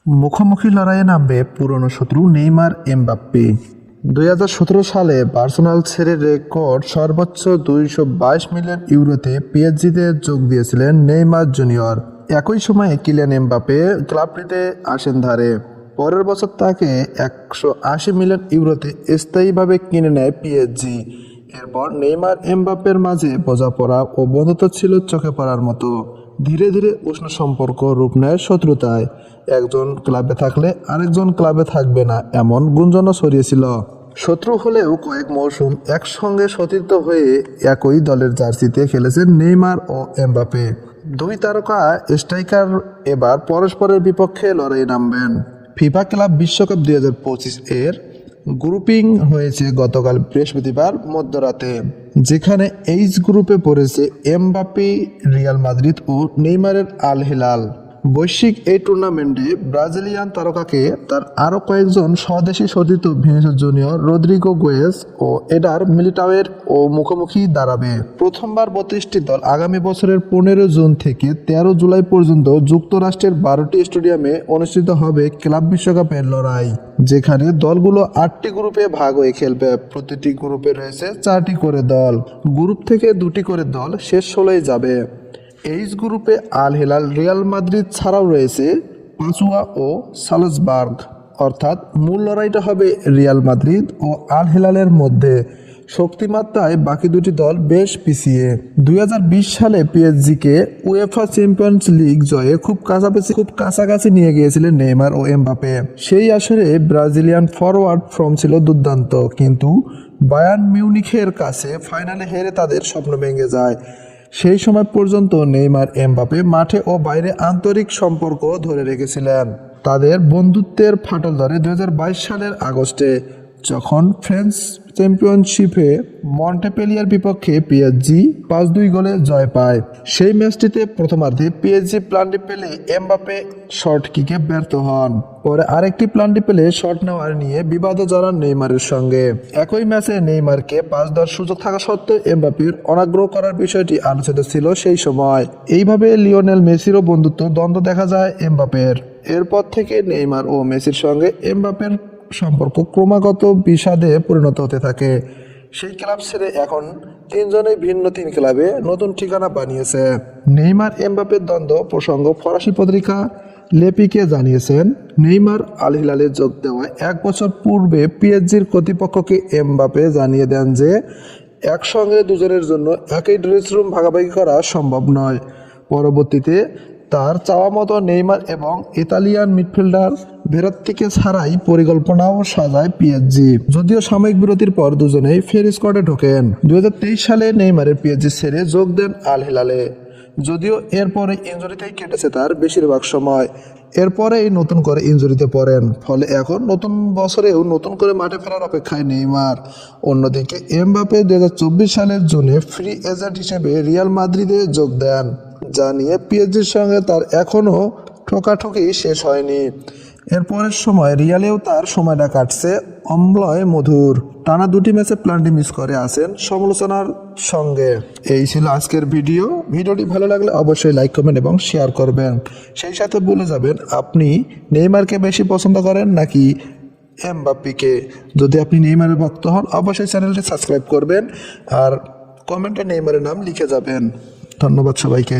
মুখোমুখি লড়াইয়ে নামবে পুরনো শত্রু নেইমার এমবাপ্পে। 2017 সালে বার্সেলোনা ছেড়ে রেকর্ড সর্বোচ্চ 222 মিলিয়ন ইউরোতে পিএসজিতে যোগ দিয়েছিলেন নেইমার জুনিয়র। একই সময়ে কিলিয়ান এমবাপ্পে ক্লাবটিতে আসেন ধারে। পরের বছর তাকে 180 মিলিয়ন ইউরোতে স্থায়ীভাবে কিনে নেয় পিএসজি। এরপর নেইমার এমবাপ্পের মাঝে বোঝাপড়া ও বন্ধুত্ব ছিল চোখে পড়ার মতো। ধীরে ধীরে উষ্ণ সম্পর্ক রূপ নেয় শত্রুতায়। একজন ক্লাবে থাকলে আরেকজন ক্লাবে থাকবে না এমন গুঞ্জনও ছড়িয়েছিল। শত্রু হলেও কয়েক মৌসুম একসঙ্গে সতীর্থ হয়ে একই দলের জার্সিতে খেলেছেন নেইমার ও এমবাপ্পে। দুই তারকা স্ট্রাইকার এবার পরস্পরের বিপক্ষে লড়াই নামবেন। ফিফা ক্লাব বিশ্বকাপ 2025 এর গ্রুপিং হয়েছে গতকাল বৃহস্পতিবার মধ্যরাতে, যেখানে এইচ গ্রুপে পড়েছে এমবাপ্পে, রিয়াল মাদ্রিদ ও নেইমারের আল হিলাল। বৈশ্বিক এই টুর্নামেন্টে ব্রাজিলিয়ান তারকাকে তার আরও কয়েকজন স্বদেশি সতীর্থ ভিনিসিয়াস জুনিয়র, রদ্রিগো গোয়েস ও এডার মিলিটাওয়ের ও মুখোমুখি দাঁড়াবে। প্রথমবার 32টি দল আগামী বছরের 15 জুন থেকে 13 জুলাই পর্যন্ত যুক্তরাষ্ট্রের 12টি স্টেডিয়ামে অনুষ্ঠিত হবে ক্লাব বিশ্বকাপের লড়াই, যেখানে দলগুলো 8টি গ্রুপে ভাগ হয়ে খেলবে। প্রতিটি গ্রুপে রয়েছে 4টি করে দল। গ্রুপ থেকে 2টি করে দল শেষ 16 যাবে। এইচ গ্রুপে আল হিলাল, রিয়াল মাদ্রিদ ছাড়াও রয়েছে পাচুয়া ও সালজবার্গ। অর্থাৎ মূল লড়াইটা হবে রিয়াল মাদ্রিদ ও আল হিলালের মধ্যে। শক্তিমাত্রায় বাকি দুটি দল বেশ পিছিয়ে। 2020 সালে পিএসজিকে উয়েফা চ্যাম্পিয়ন্স লিগ জয়ে খুব কাছাকাছি নিয়ে গিয়েছিলেন নেইমার ও এমবাপ্পে। সেই আসরে ব্রাজিলিয়ান ফরওয়ার্ড ফর্ম ছিল দুর্দান্ত, কিন্তু বায়ার্ন মিউনিখের কাছে ফাইনালে হেরে তাদের স্বপ্ন ভেঙে যায়। সেই সময় পর্যন্ত নেইমার এমবাপ্পে মাঠে ও বাইরে আন্তরিক সম্পর্ক ধরে রেখেছিলেন। তাদের বন্ধুত্বের ফাটল ধরে 2022 সালের আগস্টে, যখন ফ্রেঞ্চ চ্যাম্পিয়নশিপে মন্টেপেলিয়ার বিপক্ষে পিএসজি 5-2 গোলে জয় পায়। সেই ম্যাচটিতে প্রথমার্ধে পিএসজি প্লান্টি পেলে এমবাপ্পে শর্ট কিকে ব্যর্থ হন। পরে আরেকটি প্লান্টি পেলে শট নেওয়ার নিয়ে বিবাদে জড়ান নেইমারের সঙ্গে। একই ম্যাচে নেইমারকে পাস দেওয়ার সুযোগ থাকা সত্ত্বেও এমবাপ্পের অনাগ্রহ করার বিষয়টি আলোচিত ছিল সেই সময়। এইভাবে লিওনেল মেসিরও বন্ধুত্ব দ্বন্দ্ব দেখা যায় এমবাপ্পের। এরপর থেকে নেইমার ও মেসির সঙ্গে এমবাপ্পের সম্পর্ক ক্রমাগত বিষাদে পরিণত হতে থাকে। সেই ক্লাব ছেড়ে এখন তিনজনেই ভিন্ন 3 ক্লাবে নতুন ঠিকানা বানিয়েছে। নেইমার এমবাপ্পের দ্বন্দ্ব প্রসঙ্গ ফরাসি পত্রিকা লেপিকে জানিয়েছেন, নেইমার আল হিলালে যোগ দেওয়ায় 1 বছর পূর্বে পিএসজির কর্তৃপক্ষকে এমবাপ্পে জানিয়ে দেন যে একসঙ্গে দুজনের জন্য একই ড্রেস রুম ভাগাভাগি করা সম্ভব নয়। পরবর্তীতে তার চাওয়া মতো নেইমার এবং ইতালিয়ান মিডফিল্ডার ভেরাত্তিকে ছাড়াই পরিকল্পনাও সাজায় পিএসজি। যদিও সাময়িক বিরতির পর দুজনেই ফের স্কোয়াডে ঢোকেন। 2023 সালে নেইমারের পিএসজি ছেড়ে যোগ দেন আল হিলালে। যদিও এরপরে ইনজুরিতেই কেটেছে তার বেশিরভাগ সময়। এরপরেই নতুন করে ইনজুরিতে পড়েন, ফলে এখন নতুন বছরেও নতুন করে মাঠে ফেরার অপেক্ষায় নেইমার। অন্যদিকে এমবাপ্পে 2024 সালের জুনে ফ্রি এজেন্ট হিসেবে রিয়াল মাদ্রিদে যোগ দেন, যা নিয়ে পিএসজির সঙ্গে তার এখনও ঠোকাঠুকি শেষ হয়নি। এরপরের সময় রিয়ালেও তার সময়টা কাটছে অম্লয় মধুর। টানা 2টি ম্যাচে প্লান্টি মিস করে আছেন সমালোচনার সঙ্গে। এই ছিল আজকের ভিডিওটি ভালো লাগলে অবশ্যই লাইক, কমেন্ট এবং শেয়ার করবেন। সেই সাথে বলে যাবেন আপনি নেইমারকে বেশি পছন্দ করেন নাকি এমবাপ্পেকে। যদি আপনি নেইমারের ভক্ত হন অবশ্যই চ্যানেলটি সাবস্ক্রাইব করবেন আর কমেন্টে নেইমারের নাম লিখে যাবেন। ধন্যবাদ সবাইকে।